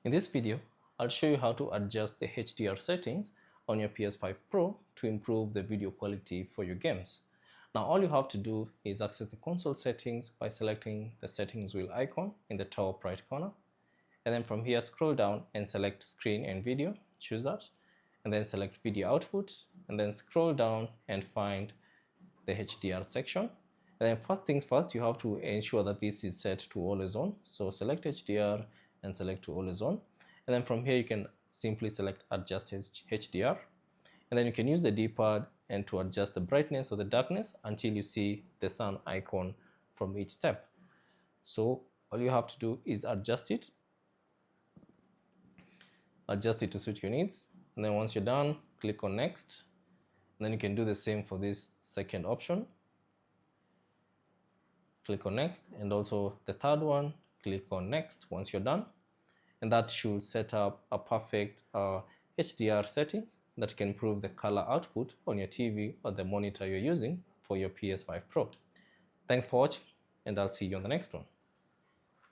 In this video, I'll show you how to adjust the HDR settings on your PS5 Pro to improve the video quality for your games. Now, all you have to do is access the console settings by selecting the settings wheel icon in the top right corner. And then from here, scroll down and select screen and video, choose that, and then select video output, and then scroll down and find the HDR section. And then first things first, you have to ensure that this is set to always on. So select HDR and select to always on. And then from here, you can simply select adjust HDR. And then you can use the D-pad and to adjust the brightness or the darkness until you see the sun icon from each step. So all you have to do is adjust it to suit your needs. And then once you're done, click on next. And then you can do the same for this second option. Click on next, and also the third one, click on next once you're done. And that should set up a perfect HDR settings that can improve the color output on your TV or the monitor you're using for your PS5 Pro. Thanks for watching, and I'll see you on the next one.